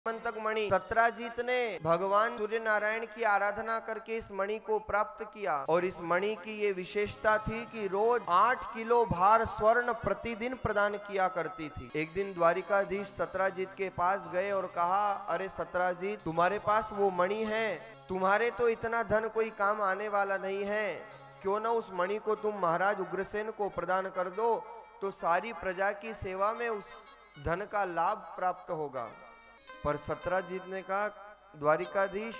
सेमंतक मणि सत्राजीत ने भगवान सूर्य नारायण की आराधना करके इस मणि को प्राप्त किया और इस मणि की ये विशेषता थी कि रोज 8 किलो भार स्वर्ण प्रतिदिन प्रदान किया करती थी। एक दिन द्वारिकाधीश सत्राजीत के पास गए और कहा, अरे सत्राजीत, तुम्हारे पास वो मणि है, तुम्हारे तो इतना धन कोई काम आने वाला नहीं है, क्यों ना उस मणि को तुम महाराज उग्रसेन को प्रदान कर दो, तो सारी प्रजा की सेवा में उस धन का लाभ प्राप्त होगा। पर सत्राजीत ने कहा, द्वारिकाधीश,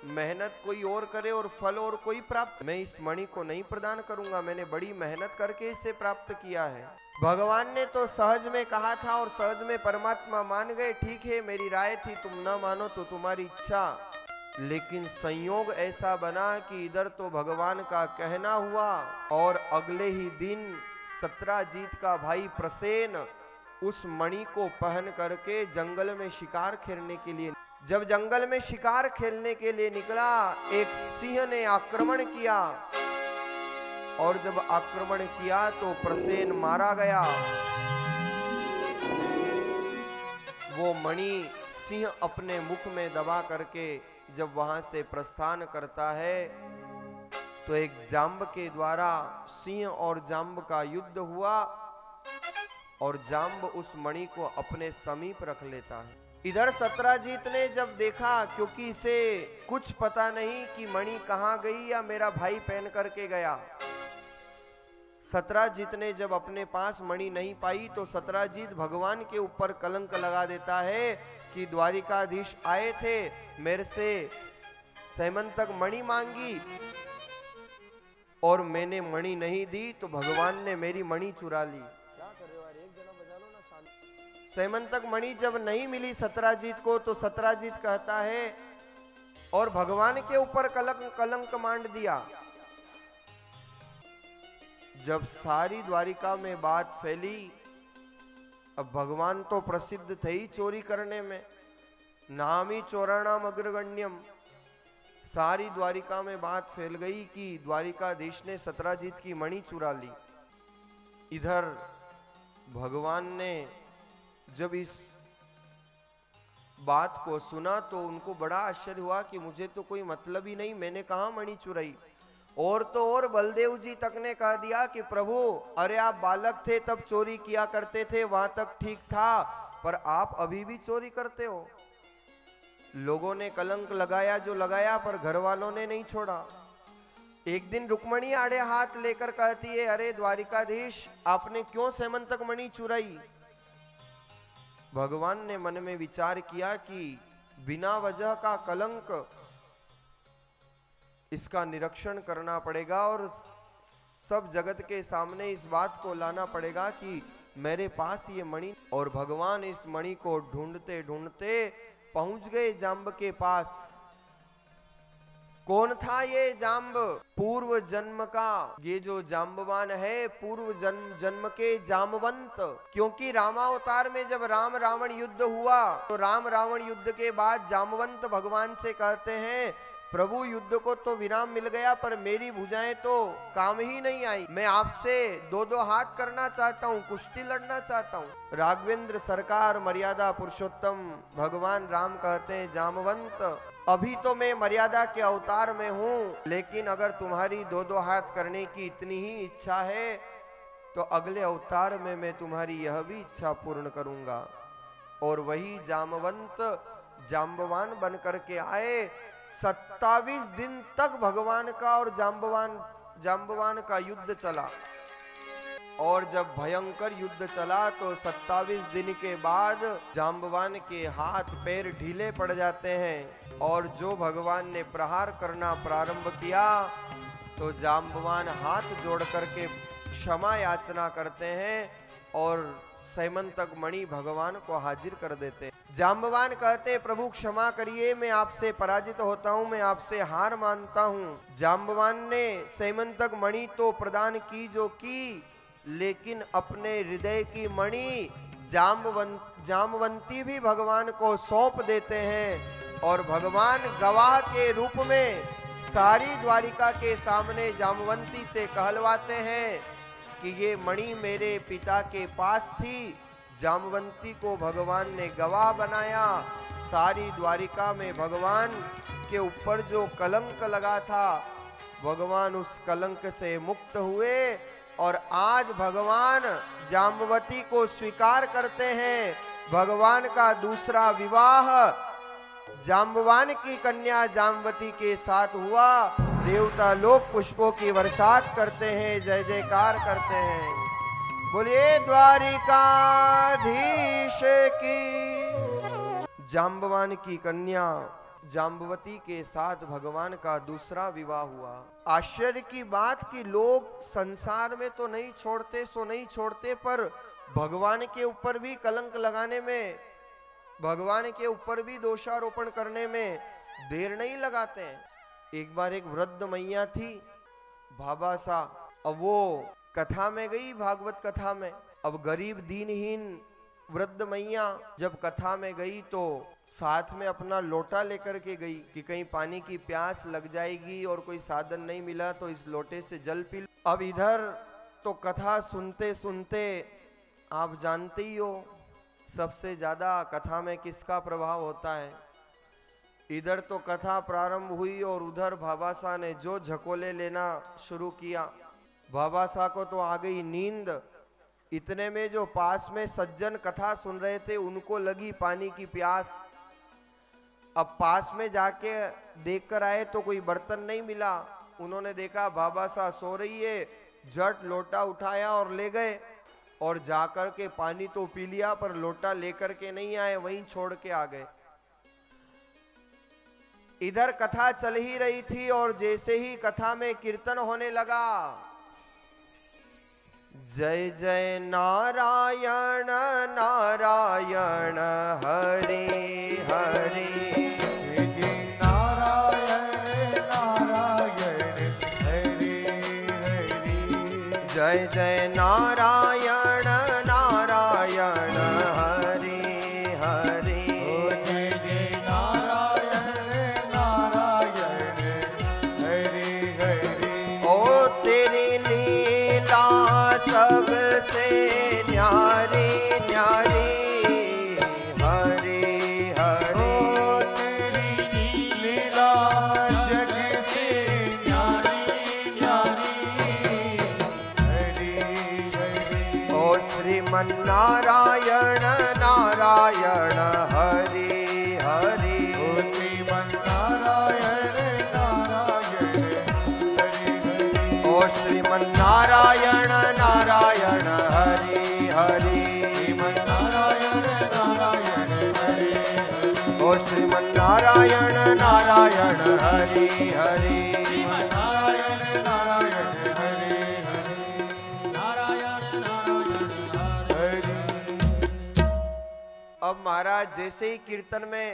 मेहनत कोई और करे और फल और कोई प्राप्त, मैं इस मणि को नहीं प्रदान करूंगा, मैंने बड़ी मेहनत करके इसे प्राप्त किया है। भगवान ने तो सहज में कहा था और सहज में परमात्मा मान गए, ठीक है मेरी राय थी, तुम न मानो तो तुम्हारी इच्छा। लेकिन संयोग ऐसा बना कि इधर तो भगवान का कहना हुआ और अगले ही दिन सत्राजीत का भाई प्रसेन उस मणि को पहन करके जंगल में शिकार खेलने के लिए, जब जंगल में शिकार खेलने के लिए निकला, एक सिंह ने आक्रमण किया और जब आक्रमण किया तो प्रसेन मारा गया। वो मणि सिंह अपने मुख में दबा करके जब वहां से प्रस्थान करता है तो एक जांब के द्वारा सिंह और जांब का युद्ध हुआ और जांब उस मणि को अपने समीप रख लेता है। इधर सत्राजीत ने जब देखा, क्योंकि इसे कुछ पता नहीं कि मणि कहां गई या मेरा भाई पहन करके गया, सत्राजीत ने जब अपने पास मणि नहीं पाई तो सत्राजीत भगवान के ऊपर कलंक लगा देता है कि द्वारिकाधीश आए थे, मेरे से सेमंतक मणि मांगी और मैंने मणि नहीं दी, तो भगवान ने मेरी मणि चुरा ली। सेमंतक मणि जब नहीं मिली सत्राजीत को तो सत्राजीत कहता है और भगवान के ऊपर कलंक मांड दिया। जब सारी द्वारिका में बात फैली, अब भगवान तो प्रसिद्ध थे ही चोरी करने में, नामी चोराणाम अग्रगण्यम, सारी द्वारिका में बात फैल गई कि द्वारिकाधीश ने सत्राजीत की मणि चुरा ली। इधर भगवान ने जब इस बात को सुना तो उनको बड़ा आश्चर्य हुआ कि मुझे तो कोई मतलब ही नहीं, मैंने कहा मणि चुराई। और तो और बलदेव जी तक ने कह दिया कि प्रभु, अरे आप बालक थे तब चोरी किया करते थे, वहां तक ठीक था, पर आप अभी भी चोरी करते हो। लोगों ने कलंक लगाया जो लगाया, पर घर वालों ने नहीं छोड़ा। एक दिन रुक्मणी आड़े हाथ लेकर कहती है, अरे द्वारिकाधीश, आपने क्यों सेमंतक मणि चुराई? भगवान ने मन में विचार किया कि बिना वजह का कलंक, इसका निरीक्षण करना पड़ेगा और सब जगत के सामने इस बात को लाना पड़ेगा कि मेरे पास ये मणि। और भगवान इस मणि को ढूंढते ढूंढते पहुंच गए जांब के पास। कौन था ये जांब? पूर्व जन्म का ये जो जांबवान है, पूर्व जन्म के जामवंत। क्योंकि रामावतार में जब राम रावण युद्ध हुआ तो राम रावण युद्ध के बाद जामवंत भगवान से कहते हैं, प्रभु युद्ध को तो विराम मिल गया, पर मेरी भुजाएं तो काम ही नहीं आई, मैं आपसे दो हाथ करना चाहता हूँ, कुश्ती लड़ना चाहता हूँ। राघवेंद्र सरकार मर्यादा पुरुषोत्तम भगवान राम कहते हैं, जामवंत, अभी तो मैं मर्यादा के अवतार में हूँ, लेकिन अगर तुम्हारी दो हाथ करने की इतनी ही इच्छा है तो अगले अवतार में मैं तुम्हारी यह भी इच्छा पूर्ण करूंगा। और वही जामवंत जाम्बवान बन करके आए। 27 दिन तक भगवान का और जाम्बवान का युद्ध चला, और जब भयंकर युद्ध चला तो 27 दिन के बाद जाम्बवान के हाथ पैर ढीले पड़ जाते हैं, और जो भगवान ने प्रहार करना प्रारंभ किया तो जाम्बवान हाथ जोड़ करके क्षमा याचना करते हैं और सेमंतक मणि भगवान को हाजिर कर देते हैं। जाम्बवान कहते हैं, प्रभु क्षमा करिए, मैं आपसे पराजित होता हूं, मैं आपसे हार मानता हूं। जाम्बवान ने सेमंतक मणि तो प्रदान की जो की, लेकिन अपने हृदय की मणि जामवंती भी भगवान को सौंप देते हैं, और भगवान गवाह के रूप में सारी द्वारिका के सामने जामवंती से कहलवाते हैं कि ये मणि मेरे पिता के पास थी। जामवंती को भगवान ने गवाह बनाया, सारी द्वारिका में भगवान के ऊपर जो कलंक लगा था, भगवान उस कलंक से मुक्त हुए और आज भगवान जाम्बवती को स्वीकार करते हैं। भगवान का दूसरा विवाह जाम्बवान की कन्या जाम्बवती के साथ हुआ। देवता लोग पुष्पों की बरसात करते हैं, जय जयकार करते हैं। बोलिए द्वारिकाधीश की। जाम्बवान की कन्या जाम्बवती के साथ भगवान का दूसरा विवाह हुआ। आश्चर्य की बात कि लोग संसार में तो नहीं छोड़ते सो नहीं छोड़ते, पर भगवान के ऊपर भी कलंक लगाने में, भगवान के ऊपर भी दोषारोपण करने में देर नहीं लगाते हैं। एक बार एक वृद्ध मैया थी, भाबासा। अब वो कथा में गई, भागवत कथा में। अब गरीब दीनहीन वृद्ध मैया जब कथा में गई तो साथ में अपना लोटा लेकर के गई कि कहीं पानी की प्यास लग जाएगी और कोई साधन नहीं मिला तो इस लोटे से जल पी लो। अब इधर तो कथा सुनते सुनते आप जानते ही हो सबसे ज्यादा कथा में किसका प्रभाव होता है। इधर तो कथा प्रारंभ हुई और उधर भाबासा ने जो झकोले लेना शुरू किया। भाबासा को तो आ गई नींद। इतने में जो पास में सज्जन कथा सुन रहे थे उनको लगी पानी की प्यास। अब पास में जाके देख कर आए तो कोई बर्तन नहीं मिला। उन्होंने देखा भाबासा सो रही है, झट लोटा उठाया और ले गए और जाकर के पानी तो पी लिया, पर लोटा लेकर के नहीं आए, वहीं छोड़ के आ गए। इधर कथा चल ही रही थी और जैसे ही कथा में कीर्तन होने लगा, जय जय नारायण नारायण हरि हरि, जय जय नारायण नारायण हरि हरि, जय जय नारायण नारायण हरि हरि। ओ तेरी लीला सबसे न्यारी न्यारी हरि हरि, ओ तेरी लीला जग से न्यारी न्यारी हरि हरि। ओ श्रीमन नारायण नारायण हरि हरि, ओ श्रीमन नारायण नारायण हरि हरि। ओ श्रीमन नारायण नारायण हरि हरि, श्रीमन नारायण नारायण हरि हरि। ओ श्रीमन नारायण नारायण हरि हरि, श्रीमन नारायण नारायण हरि हरि। नारायण नारायण हरि। अब महाराज जैसे ही कीर्तन में,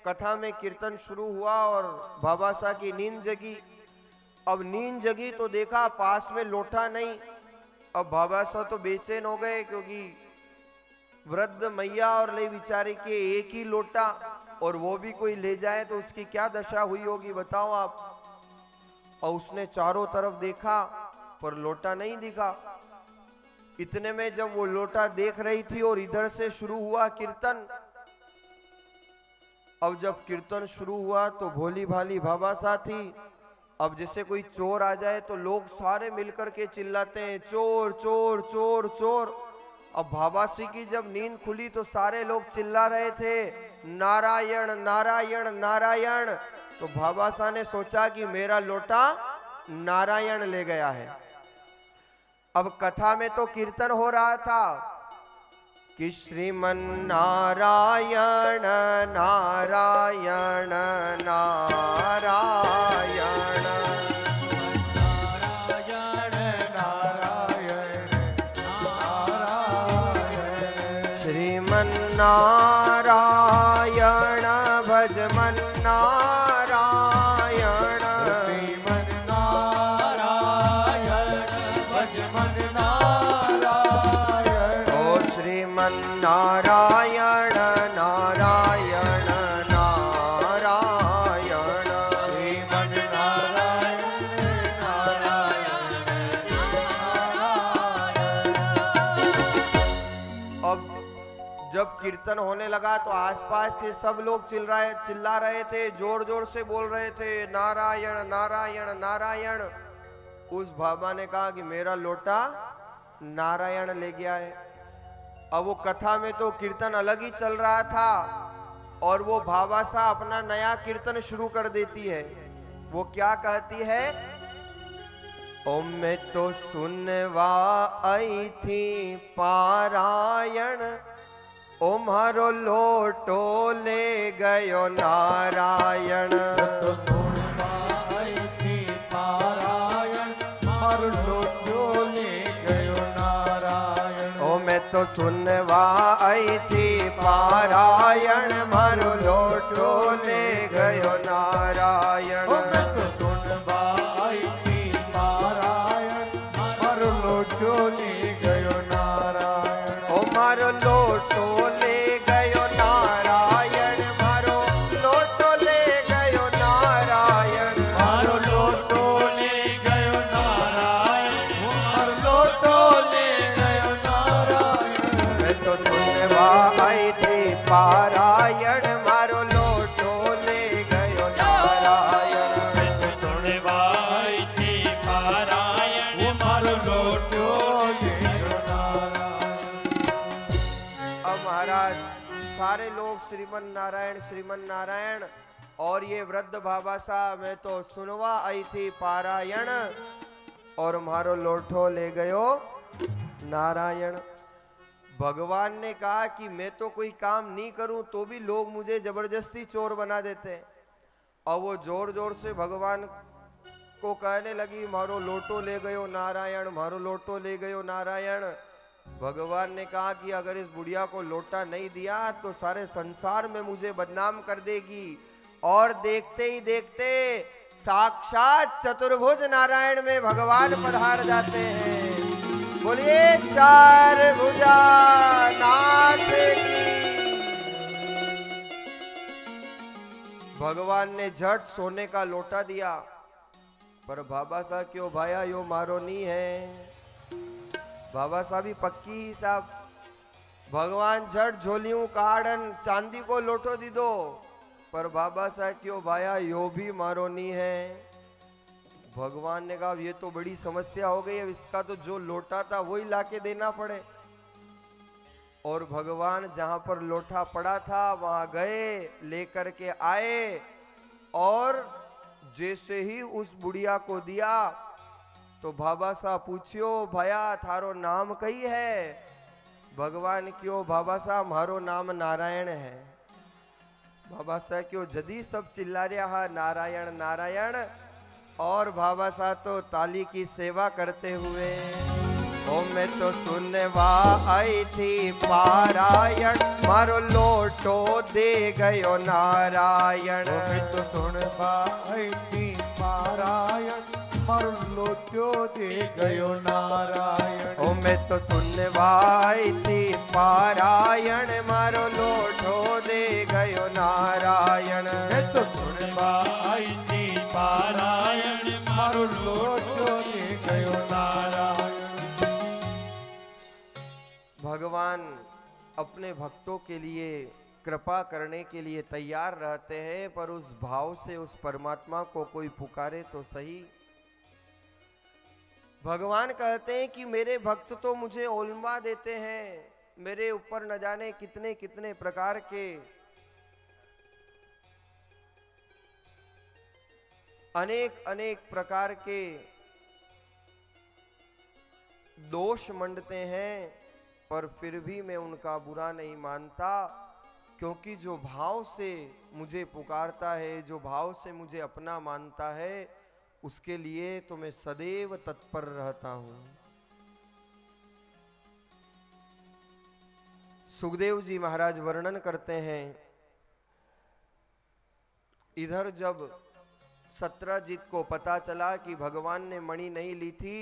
कथा में कीर्तन शुरू हुआ और भाबासा की नींद जगी। अब नींद जगी तो देखा पास में लोटा नहीं। अब भाबासा तो बेचैन हो गए क्योंकि वृद्ध मैया और ले बिचारी के एक ही लोटा, और वो भी कोई ले जाए तो उसकी क्या दशा हुई होगी बताओ आप। और उसने चारों तरफ देखा पर लोटा नहीं दिखा। इतने में जब वो लोटा देख रही थी और इधर से शुरू हुआ कीर्तन। अब जब कीर्तन शुरू हुआ तो भोली भाली भाबासा थी। अब जैसे कोई चोर आ जाए तो लोग सारे मिलकर के चिल्लाते हैं चोर चोर चोर चोर। अब भाबासी की जब नींद खुली तो सारे लोग चिल्ला रहे थे नारायण नारायण नारायण। तो भाबासा ने सोचा कि मेरा लोटा नारायण ले गया है। अब कथा में तो कीर्तन हो रहा था कि श्रीमन नारायण नारायण नारायण, श्रीमन नारायण भजमन नारायण, श्रीमन नारायण भजमन नारायण। ओ श्रीमन नारायण नारायण नारायण, श्रीमन नारायण नारायण नारायण। अब जब कीर्तन कीर्तन होने लगा तो आसपास के सब लोग चिल्ला रहे थे, जोर जोर से बोल रहे थे, नारायण नारायण नारायण। उस बाबा ने कहा कि मेरा लोटा नारायण ले गया है। अब वो कथा में तो कीर्तन अलग ही चल रहा था और वो भावासा अपना नया कीर्तन शुरू कर देती है। वो क्या कहती है? ओ मैं तो सुनवा आई थी पारायण, ओ मारो लोटो ले गयो नारायण। तो सुनवा आई थी पारायण, मारो लोटो ले गयो नारायण। ओ मैं तो सुनवा आई थी पारायण, मारो लोटो ले गयो नारायण। ओ मैं तो सुनवा आई थी पारायण, मारो लोटो ले गयो नारायण। ओ मारो लोटो ले गयो नारायण, मारो लोटो ले गयो नारायण। मारो लोटो ले गयो नारायण, मारो लोटो ले गयो नारायण। मैं तो सुनवा आई थी पारायण, मारो लोटो ले गयो नारायण। मैं तो सुनवा आई थी पारायण, मारो लोटो ले गयो नारायण। अब महाराज सारे लोग श्रीमन नारायण श्रीमन नारायण, और ये वृद्ध बाबा साहब मैं तो सुनवा आई थी पारायण और मारो लोठो ले गयो नारायण। भगवान ने कहा कि मैं तो कोई काम नहीं करूं तो भी लोग मुझे जबरदस्ती चोर बना देते हैं। और वो जोर जोर से भगवान को कहने लगी, मारो लोटो ले गयो नारायण, मारो लोटो ले गयो नारायण। भगवान ने कहा कि अगर इस बुढ़िया को लोटा नहीं दिया तो सारे संसार में मुझे बदनाम कर देगी। और देखते ही देखते साक्षात चतुर्भुज नारायण में भगवान पधार जाते हैं। बोलिए चार भुजा नाथ की। भगवान ने झट सोने का लोटा दिया, पर बाबा साहब क्यों भाया यो मारो नहीं है। बाबा साहब ही पक्की साहब। भगवान झट झोलियों काड़न चांदी को लोटो दी दो, पर बाबा साहब क्यों भाया यो भी मारो नहीं है। भगवान ने कहा ये तो बड़ी समस्या हो गई है, इसका तो जो लोटा था वही लाके देना पड़े। और भगवान जहां पर लोटा पड़ा था वहां गए, लेकर के आए और जैसे ही उस बुढ़िया को दिया तो बाबा साहब पूछियो भया थारो नाम कई है। भगवान क्यों बाबा साहब मारो नाम नारायण है। बाबा साहब क्यों जदी सब चिल्ला रहा नारायण नारायण, और बाबा साहब तो ताली की सेवा करते हुए, ओ मैं तो सुनवा आई थी पारायण, मारो लोटो दे गयो नारायण। ओ मैं तो सुनवा आई थी पारायण, मारो लोटो दे गयो नारायण। ओ मैं तो सुनवा आई थी पारायण, मारो लोटो दे गयो नारायण। मैं तो सुनवा आई थी पारायण, मारो लोटो दे गयो नारायण। भगवान अपने भक्तों के लिए कृपा करने के लिए तैयार रहते हैं, पर उस भाव से उस परमात्मा को कोई पुकारे तो सही। भगवान कहते हैं कि मेरे भक्त तो मुझे ओलमा देते हैं, मेरे ऊपर न जाने कितने कितने प्रकार के अनेक अनेक प्रकार के दोष मंडते हैं, पर फिर भी मैं उनका बुरा नहीं मानता, क्योंकि जो भाव से मुझे पुकारता है, जो भाव से मुझे अपना मानता है, उसके लिए तो मैं सदैव तत्पर रहता हूं। सुखदेव जी महाराज वर्णन करते हैं, इधर जब सत्रजीत को पता चला कि भगवान ने मणि नहीं ली थी,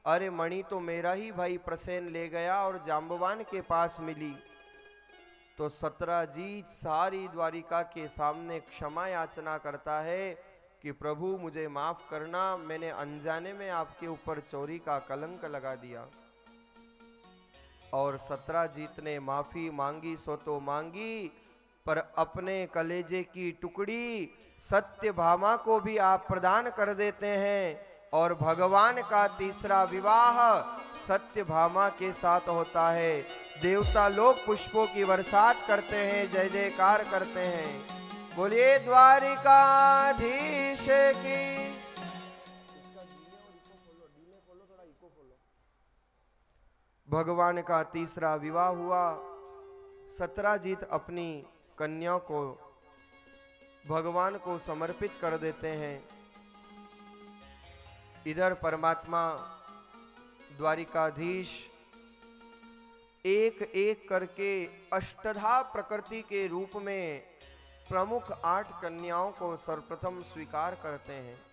अरे मणि तो मेरा ही भाई प्रसेन ले गया और जाम्बवान के पास मिली, तो सत्रजीत सारी द्वारिका के सामने क्षमा याचना करता है कि प्रभु मुझे माफ करना, मैंने अनजाने में आपके ऊपर चोरी का कलंक लगा दिया। और सत्राजीत ने माफी मांगी सो तो मांगी, पर अपने कलेजे की टुकड़ी सत्यभामा को भी आप प्रदान कर देते हैं और भगवान का तीसरा विवाह सत्यभामा के साथ होता है। देवता लोग पुष्पों की बरसात करते हैं, जय जयकार करते हैं। बोलिए द्वारिकाधीश की। भगवान का तीसरा विवाह हुआ। सत्राजीत अपनी कन्या को भगवान को समर्पित कर देते हैं। इधर परमात्मा द्वारिकाधीश एक एक करके अष्टधा प्रकृति के रूप में प्रमुख 8 कन्याओं को सर्वप्रथम स्वीकार करते हैं।